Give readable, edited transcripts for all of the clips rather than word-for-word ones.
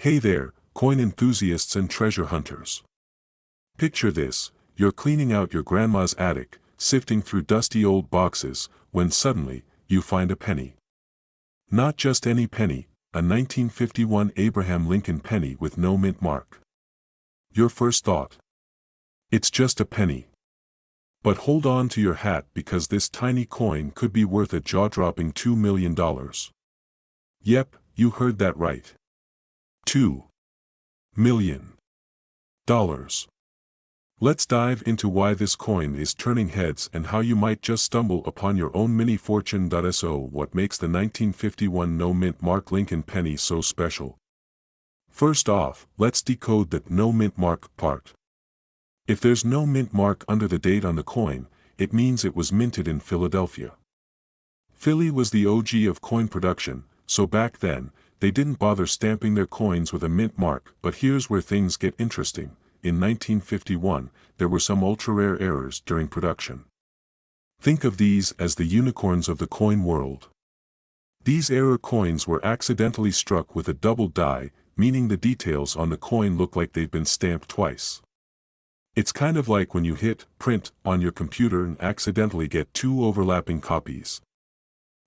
Hey there, coin enthusiasts and treasure hunters. Picture this: you're cleaning out your grandma's attic, sifting through dusty old boxes, when suddenly, you find a penny. Not just any penny, a 1951 Abraham Lincoln penny with no mint mark. Your first thought? It's just a penny. But hold on to your hat, because this tiny coin could be worth a jaw-dropping $2 million. Yep, you heard that right. $2 million. Let's dive into why this coin is turning heads and how you might just stumble upon your own mini fortune. So what makes the 1951 no mint mark Lincoln penny so special? First off, let's decode that no mint mark part. If there's no mint mark under the date on the coin, it means it was minted in Philadelphia. Philly was the OG of coin production, so back then, they didn't bother stamping their coins with a mint mark. But here's where things get interesting. In 1951, there were some ultra-rare errors during production. Think of these as the unicorns of the coin world. These error coins were accidentally struck with a double die, meaning the details on the coin look like they've been stamped twice. It's kind of like when you hit print on your computer and accidentally get two overlapping copies.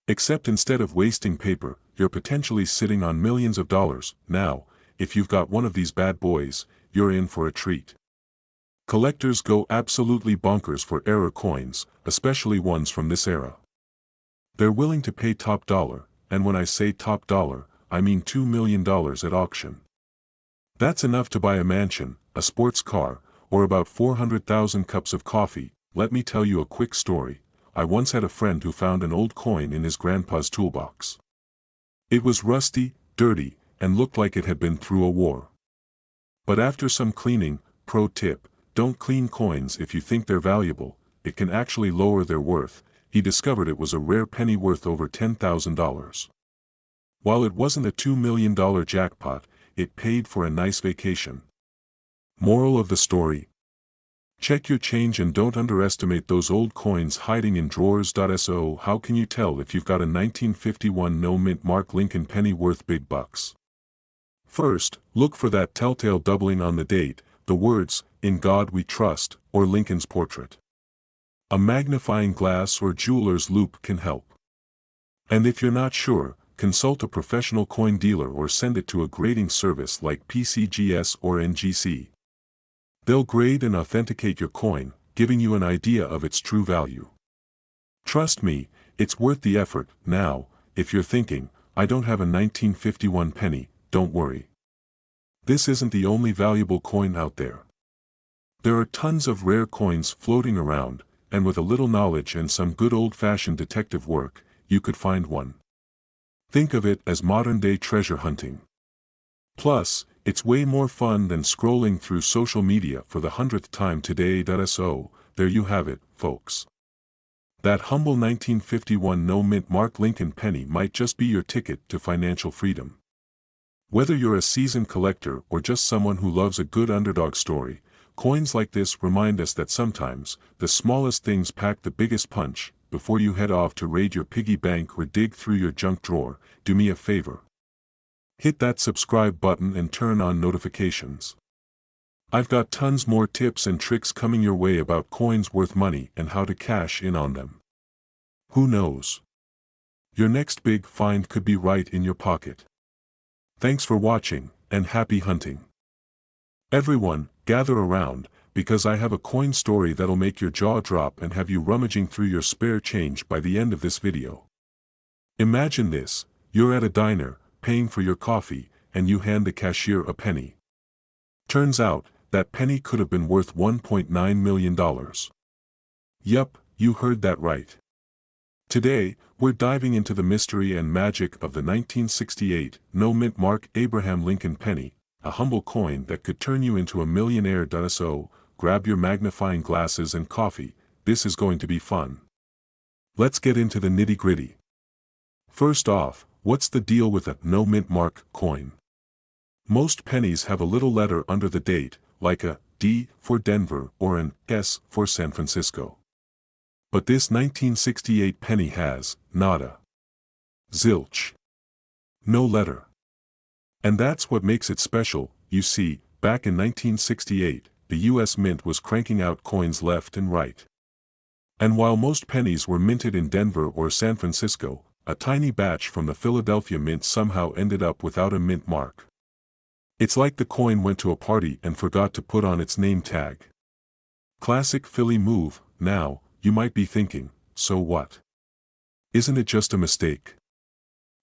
Except instead of wasting paper, you're potentially sitting on millions of dollars. Now, if you've got one of these bad boys, you're in for a treat. Collectors go absolutely bonkers for error coins, especially ones from this era. They're willing to pay top dollar, and when I say top dollar, I mean $2 million at auction. That's enough to buy a mansion, a sports car, or about 400,000 cups of coffee. Let me tell you a quick story. I once had a friend who found an old coin in his grandpa's toolbox. It was rusty, dirty, and looked like it had been through a war. But after some cleaning, pro tip, don't clean coins if you think they're valuable, it can actually lower their worth. He discovered it was a rare penny worth over $10,000. While it wasn't a $2 million jackpot, it paid for a nice vacation. Moral of the story: check your change and don't underestimate those old coins hiding in drawers. So how can you tell if you've got a 1951 no mint mark Lincoln penny worth big bucks? First, look for that telltale doubling on the date, the words, "In God We Trust," or Lincoln's portrait. A magnifying glass or jeweler's loupe can help. And if you're not sure, consult a professional coin dealer or send it to a grading service like PCGS or NGC. They'll grade and authenticate your coin, giving you an idea of its true value. Trust me, it's worth the effort. Now, if you're thinking, I don't have a 1951 penny, don't worry. This isn't the only valuable coin out there. There are tons of rare coins floating around, and with a little knowledge and some good old-fashioned detective work, you could find one. Think of it as modern-day treasure hunting. Plus, it's way more fun than scrolling through social media for the 100th time today. So, there you have it, folks. That humble 1951 no mint mark Lincoln penny might just be your ticket to financial freedom. Whether you're a seasoned collector or just someone who loves a good underdog story, coins like this remind us that sometimes, the smallest things pack the biggest punch. Before you head off to raid your piggy bank or dig through your junk drawer, do me a favor. Hit that subscribe button and turn on notifications. I've got tons more tips and tricks coming your way about coins worth money and how to cash in on them. Who knows? Your next big find could be right in your pocket. Thanks for watching, and happy hunting. Everyone, gather around, because I have a coin story that'll make your jaw drop and have you rummaging through your spare change by the end of this video. Imagine this: you're at a diner, paying for your coffee, and you hand the cashier a penny. Turns out, that penny could have been worth $1.9 million. Yup, you heard that right. Today, we're diving into the mystery and magic of the 1968 no mint mark Abraham Lincoln penny, a humble coin that could turn you into a millionaire. So, grab your magnifying glasses and coffee, this is going to be fun. Let's get into the nitty-gritty. First off, what's the deal with a no mint mark coin? Most pennies have a little letter under the date, like a D for Denver or an S for San Francisco. But this 1968 penny has nada. Zilch. No letter. And that's what makes it special. You see, back in 1968, the US Mint was cranking out coins left and right. And while most pennies were minted in Denver or San Francisco, a tiny batch from the Philadelphia Mint somehow ended up without a mint mark. It's like the coin went to a party and forgot to put on its name tag. Classic Philly move. Now, you might be thinking, so what? Isn't it just a mistake?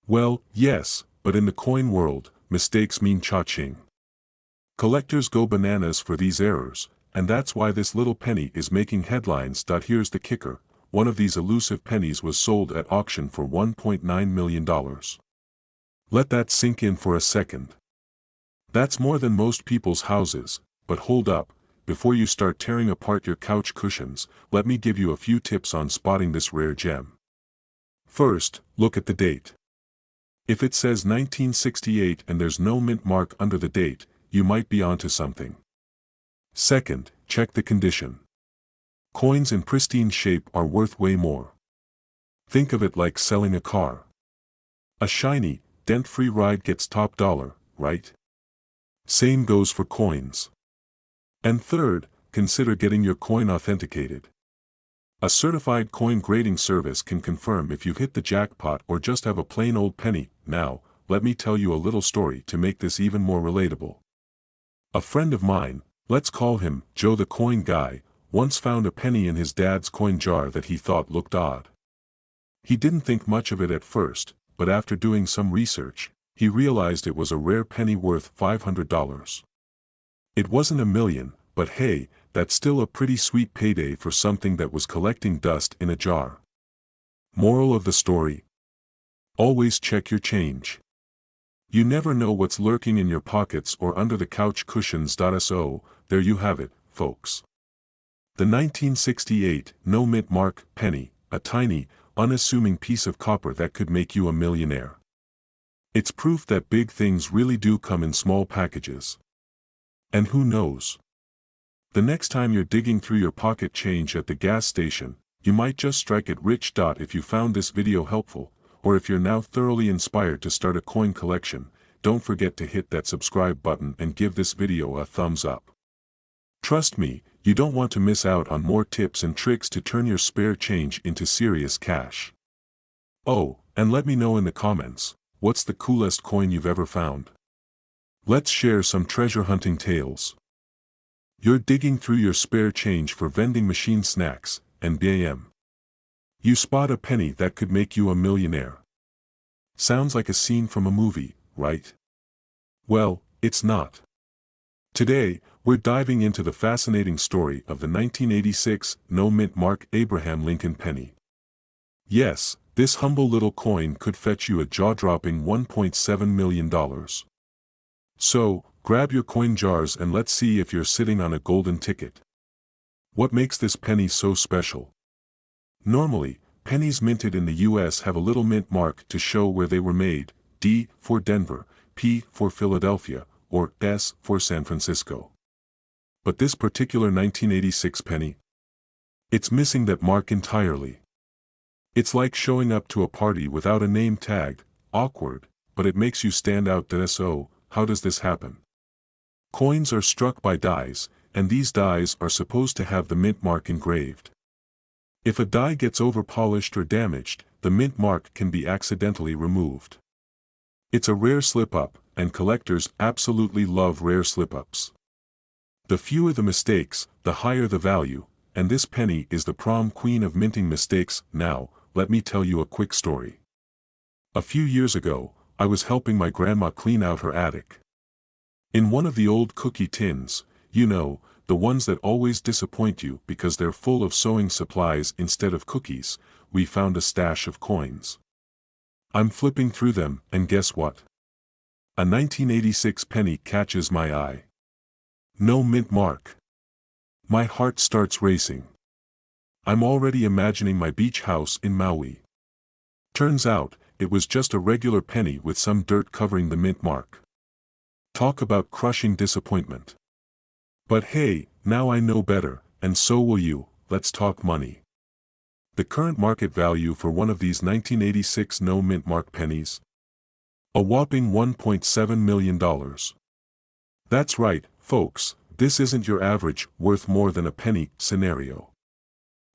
Well, yes, but in the coin world, mistakes mean cha-ching. Collectors go bananas for these errors, and that's why this little penny is making headlines. Here's the kicker: one of these elusive pennies was sold at auction for $1.9 million. Let that sink in for a second. That's more than most people's houses. But hold up, before you start tearing apart your couch cushions, let me give you a few tips on spotting this rare gem. First, look at the date. If it says 1968 and there's no mint mark under the date, you might be onto something. Second, check the condition. Coins in pristine shape are worth way more. Think of it like selling a car. A shiny, dent-free ride gets top dollar, right? Same goes for coins. And third, consider getting your coin authenticated. A certified coin grading service can confirm if you've hit the jackpot or just have a plain old penny. Now, let me tell you a little story to make this even more relatable. A friend of mine, let's call him Joe the Coin Guy, once found a penny in his dad's coin jar that he thought looked odd. He didn't think much of it at first, but after doing some research, he realized it was a rare penny worth $500. It wasn't a million, but hey, that's still a pretty sweet payday for something that was collecting dust in a jar. Moral of the story: always check your change. You never know what's lurking in your pockets or under the couch cushions. So, there you have it, folks. The 1968 no mint mark penny, a tiny, unassuming piece of copper that could make you a millionaire. It's proof that big things really do come in small packages. And who knows? The next time you're digging through your pocket change at the gas station, you might just strike it rich. If you found this video helpful, or if you're now thoroughly inspired to start a coin collection, don't forget to hit that subscribe button and give this video a thumbs up. Trust me, you don't want to miss out on more tips and tricks to turn your spare change into serious cash. Oh, and let me know in the comments, what's the coolest coin you've ever found? Let's share some treasure hunting tales. You're digging through your spare change for vending machine snacks, and bam! You spot a penny that could make you a millionaire. Sounds like a scene from a movie, right? Well, it's not. Today, we're diving into the fascinating story of the 1986 no mint mark Abraham Lincoln penny. Yes, this humble little coin could fetch you a jaw-dropping $1.7 million. So, grab your coin jars and let's see if you're sitting on a golden ticket. What makes this penny so special? Normally, pennies minted in the US have a little mint mark to show where they were made: D for Denver, P for Philadelphia, or S for San Francisco. But this particular 1986 penny? It's missing that mark entirely. It's like showing up to a party without a name tag. Awkward, but it makes you stand out. So, how does this happen? Coins are struck by dies, and these dies are supposed to have the mint mark engraved. If a die gets over-polished or damaged, the mint mark can be accidentally removed. It's a rare slip-up, and collectors absolutely love rare slip-ups. The fewer the mistakes, the higher the value, and this penny is the prom queen of minting mistakes. Now, let me tell you a quick story. A few years ago, I was helping my grandma clean out her attic. In one of the old cookie tins, you know, the ones that always disappoint you because they're full of sewing supplies instead of cookies, we found a stash of coins. I'm flipping through them, and guess what? A 1986 penny catches my eye. No mint mark. My heart starts racing. I'm already imagining my beach house in Maui. Turns out, it was just a regular penny with some dirt covering the mint mark. Talk about crushing disappointment. But hey, now I know better, and so will you. Let's talk money. The current market value for one of these 1986 no mint mark pennies? A whopping $1.7 million. That's right, folks, this isn't your average, worth more than a penny, scenario.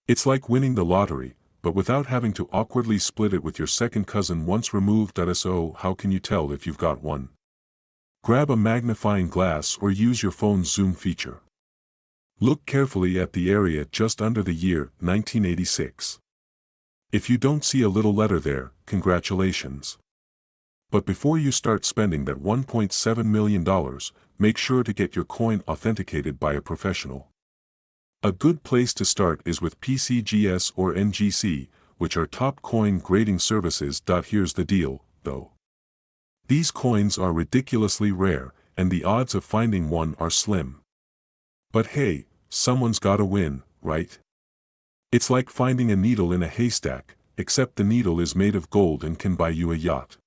It's like winning the lottery, but without having to awkwardly split it with your second cousin once removed. So how can you tell if you've got one? Grab a magnifying glass or use your phone's zoom feature. Look carefully at the area just under the year 1986. If you don't see a little letter there, congratulations. But before you start spending that $1.7 million, make sure to get your coin authenticated by a professional. A good place to start is with PCGS or NGC, which are top coin grading services. Here's the deal, though. These coins are ridiculously rare, and the odds of finding one are slim. But hey, someone's gotta win, right? It's like finding a needle in a haystack, except the needle is made of gold and can buy you a yacht.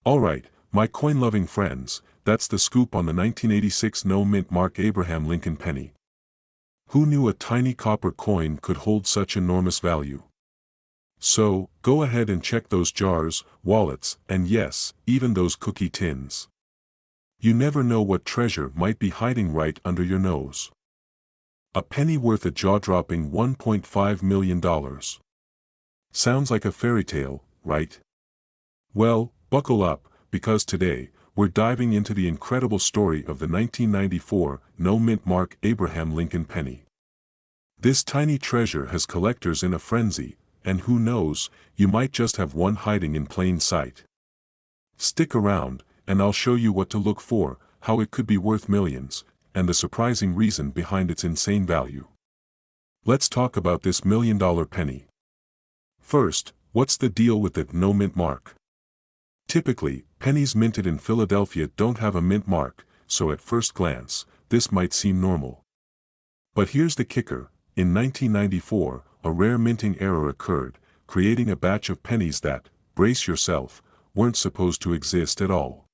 Alright, my coin-loving friends, that's the scoop on the 1986 no-mint Mark Abraham Lincoln penny. Who knew a tiny copper coin could hold such enormous value? So, go ahead and check those jars, wallets, and yes, even those cookie tins. You never know what treasure might be hiding right under your nose. A penny worth a jaw-dropping $1.5 million. Sounds like a fairy tale, right? Well, buckle up, because today, we're diving into the incredible story of the 1994 no-mint Mark Abraham Lincoln penny. This tiny treasure has collectors in a frenzy, and who knows, you might just have one hiding in plain sight. Stick around, and I'll show you what to look for, how it could be worth millions, and the surprising reason behind its insane value. Let's talk about this million-dollar penny. First, what's the deal with the no-mint mark? Typically, pennies minted in Philadelphia don't have a mint mark, so at first glance, this might seem normal. But here's the kicker: in 1994, a rare minting error occurred, creating a batch of pennies that, brace yourself, weren't supposed to exist at all.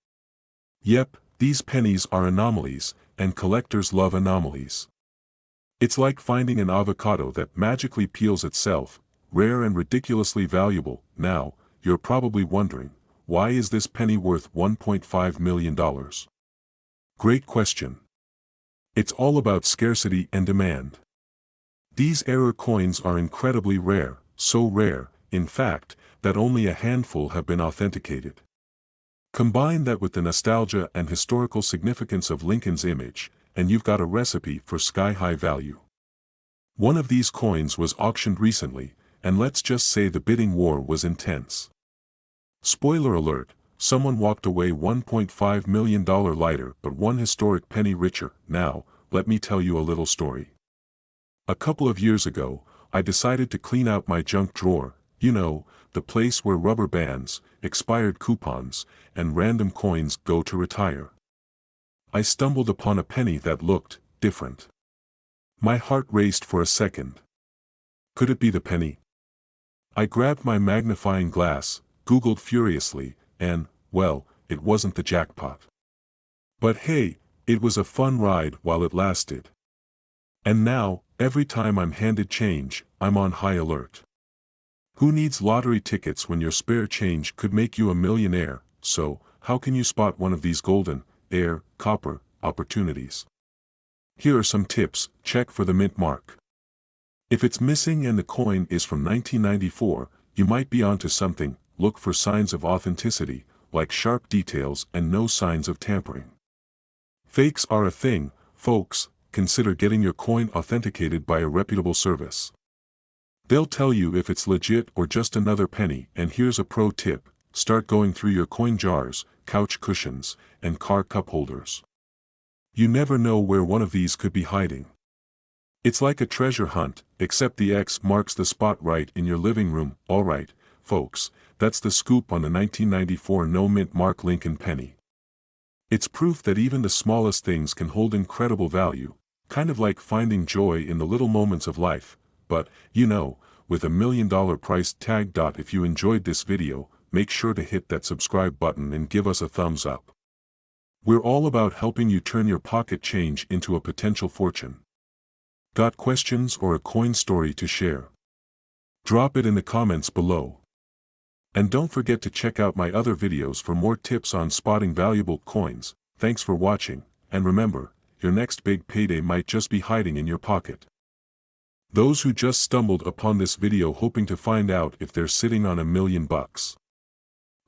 Yep, these pennies are anomalies, and collectors love anomalies. It's like finding an avocado that magically peels itself, rare and ridiculously valuable. Now, you're probably wondering, why is this penny worth $1.5 million? Great question. It's all about scarcity and demand. These error coins are incredibly rare, so rare, in fact, that only a handful have been authenticated. Combine that with the nostalgia and historical significance of Lincoln's image, and you've got a recipe for sky-high value. One of these coins was auctioned recently, and let's just say the bidding war was intense. Spoiler alert, someone walked away $1.5 million lighter but one historic penny richer. Now, let me tell you a little story. A couple of years ago, I decided to clean out my junk drawer, you know, the place where rubber bands, expired coupons, and random coins go to retire. I stumbled upon a penny that looked different. My heart raced for a second. Could it be the penny? I grabbed my magnifying glass, Googled furiously, and, well, it wasn't the jackpot. But hey, it was a fun ride while it lasted. And now, every time I'm handed change, I'm on high alert. Who needs lottery tickets when your spare change could make you a millionaire? So, how can you spot one of these golden, copper, opportunities? Here are some tips. Check for the mint mark. If it's missing and the coin is from 1994, you might be onto something. Look for signs of authenticity, like sharp details and no signs of tampering. Fakes are a thing, folks. Consider getting your coin authenticated by a reputable service. They'll tell you if it's legit or just another penny. And here's a pro tip: start going through your coin jars, couch cushions, and car cup holders. You never know where one of these could be hiding. It's like a treasure hunt, except the X marks the spot right in your living room. Alright, folks, that's the scoop on the 1994 no-mint Mark Lincoln penny. It's proof that even the smallest things can hold incredible value, kind of like finding joy in the little moments of life, but, you know, with $1 million price tag. If you enjoyed this video, make sure to hit that subscribe button and give us a thumbs up. We're all about helping you turn your pocket change into a potential fortune. Got questions or a coin story to share? Drop it in the comments below. And don't forget to check out my other videos for more tips on spotting valuable coins. Thanks for watching, and remember, your next big payday might just be hiding in your pocket. Those who just stumbled upon this video hoping to find out if they're sitting on $1 million.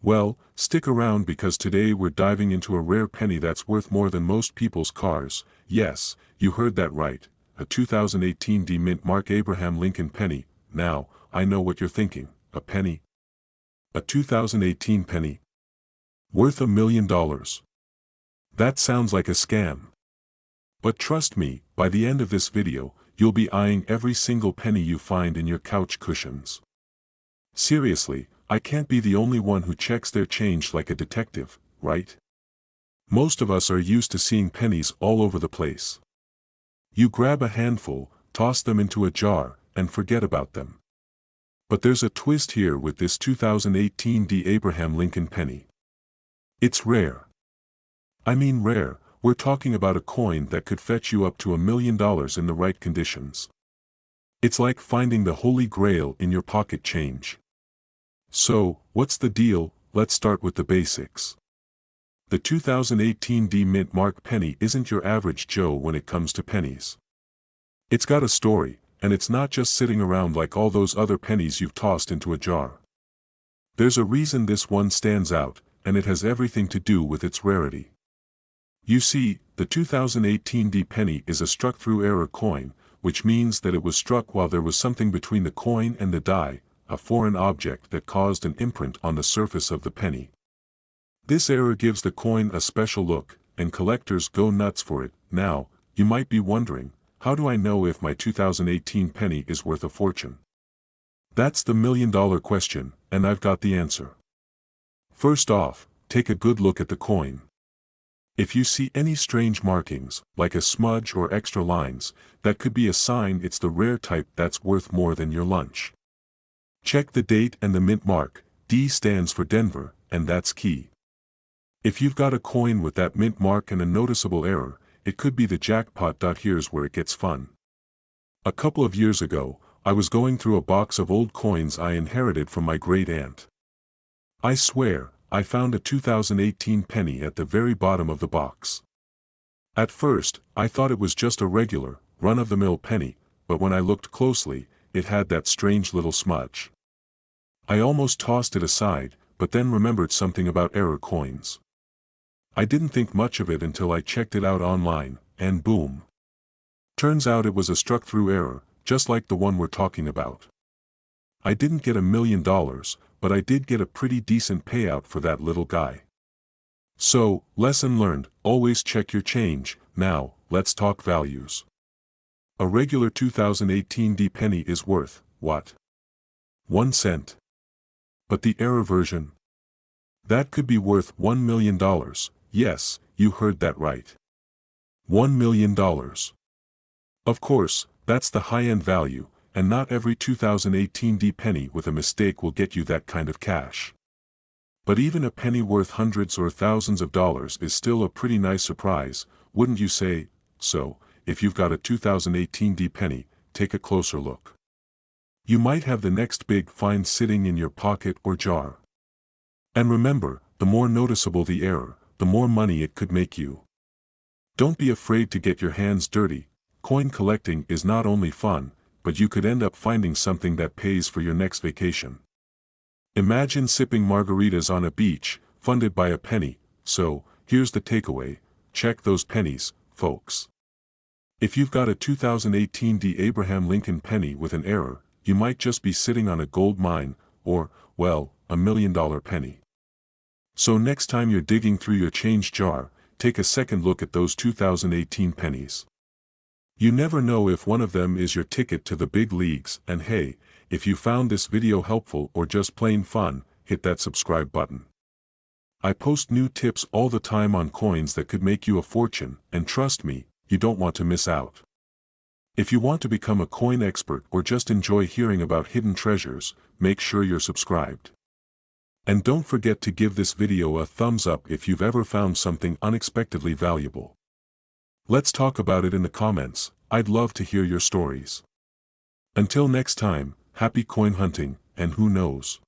Well, stick around because today we're diving into a rare penny that's worth more than most people's cars. Yes, you heard that right, a 2018 D Mint Mark Abraham Lincoln penny. Now, I know what you're thinking, a penny? A 2018 penny? Worth $1 million? That sounds like a scam. But trust me, by the end of this video, you'll be eyeing every single penny you find in your couch cushions. Seriously, I can't be the only one who checks their change like a detective, right? Most of us are used to seeing pennies all over the place. You grab a handful, toss them into a jar, and forget about them. But there's a twist here with this 2018 D Abraham Lincoln penny. It's rare. I mean rare, we're talking about a coin that could fetch you up to $1 million in the right conditions. It's like finding the holy grail in your pocket change. So, what's the deal? Let's start with the basics. The 2018 D Mint Mark penny isn't your average Joe when it comes to pennies. It's got a story, and it's not just sitting around like all those other pennies you've tossed into a jar. There's a reason this one stands out, and it has everything to do with its rarity. You see, the 2018 D penny is a struck-through-error coin, which means that it was struck while there was something between the coin and the die, a foreign object that caused an imprint on the surface of the penny. This error gives the coin a special look, and collectors go nuts for it. Now, you might be wondering, how do I know if my 2018 penny is worth a fortune? That's the $1 million question, and I've got the answer. First off, take a good look at the coin. If you see any strange markings, like a smudge or extra lines, that could be a sign it's the rare type that's worth more than your lunch. Check the date and the mint mark. D stands for Denver, and that's key. If you've got a coin with that mint mark and a noticeable error, it could be the jackpot. Here's where it gets fun. A couple of years ago, I was going through a box of old coins I inherited from my great-aunt. I swear, I found a 2018 penny at the very bottom of the box. At first, I thought it was just a regular, run-of-the-mill penny, but when I looked closely, it had that strange little smudge. I almost tossed it aside, but then remembered something about error coins. I didn't think much of it until I checked it out online, and boom. Turns out it was a struck-through error, just like the one we're talking about. I didn't get $1 million, but I did get a pretty decent payout for that little guy. So, lesson learned, always check your change. Now, let's talk values. A regular 2018 D penny is worth, what? 1 cent. But the error version? That could be worth $1 million. Yes, you heard that right. $1 million. Of course, that's the high-end value, and not every 2018 D penny with a mistake will get you that kind of cash. But even a penny worth hundreds or thousands of dollars is still a pretty nice surprise, wouldn't you say? So, if you've got a 2018 D penny, take a closer look. You might have the next big find sitting in your pocket or jar. And remember, the more noticeable the error, the more money it could make you. Don't be afraid to get your hands dirty. Coin collecting is not only fun, but you could end up finding something that pays for your next vacation. Imagine sipping margaritas on a beach, funded by a penny. So, here's the takeaway, check those pennies, folks. If you've got a 2018 D Abraham Lincoln penny with an error, you might just be sitting on a gold mine, or, well, $1 million penny. So next time you're digging through your change jar, take a second look at those 2018 pennies. You never know if one of them is your ticket to the big leagues. And hey, if you found this video helpful or just plain fun, hit that subscribe button. I post new tips all the time on coins that could make you a fortune, and trust me, you don't want to miss out. If you want to become a coin expert or just enjoy hearing about hidden treasures, make sure you're subscribed. And don't forget to give this video a thumbs up if you've ever found something unexpectedly valuable. Let's talk about it in the comments. I'd love to hear your stories. Until next time, happy coin hunting, and who knows?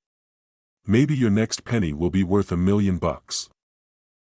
Maybe your next penny will be worth $1 million.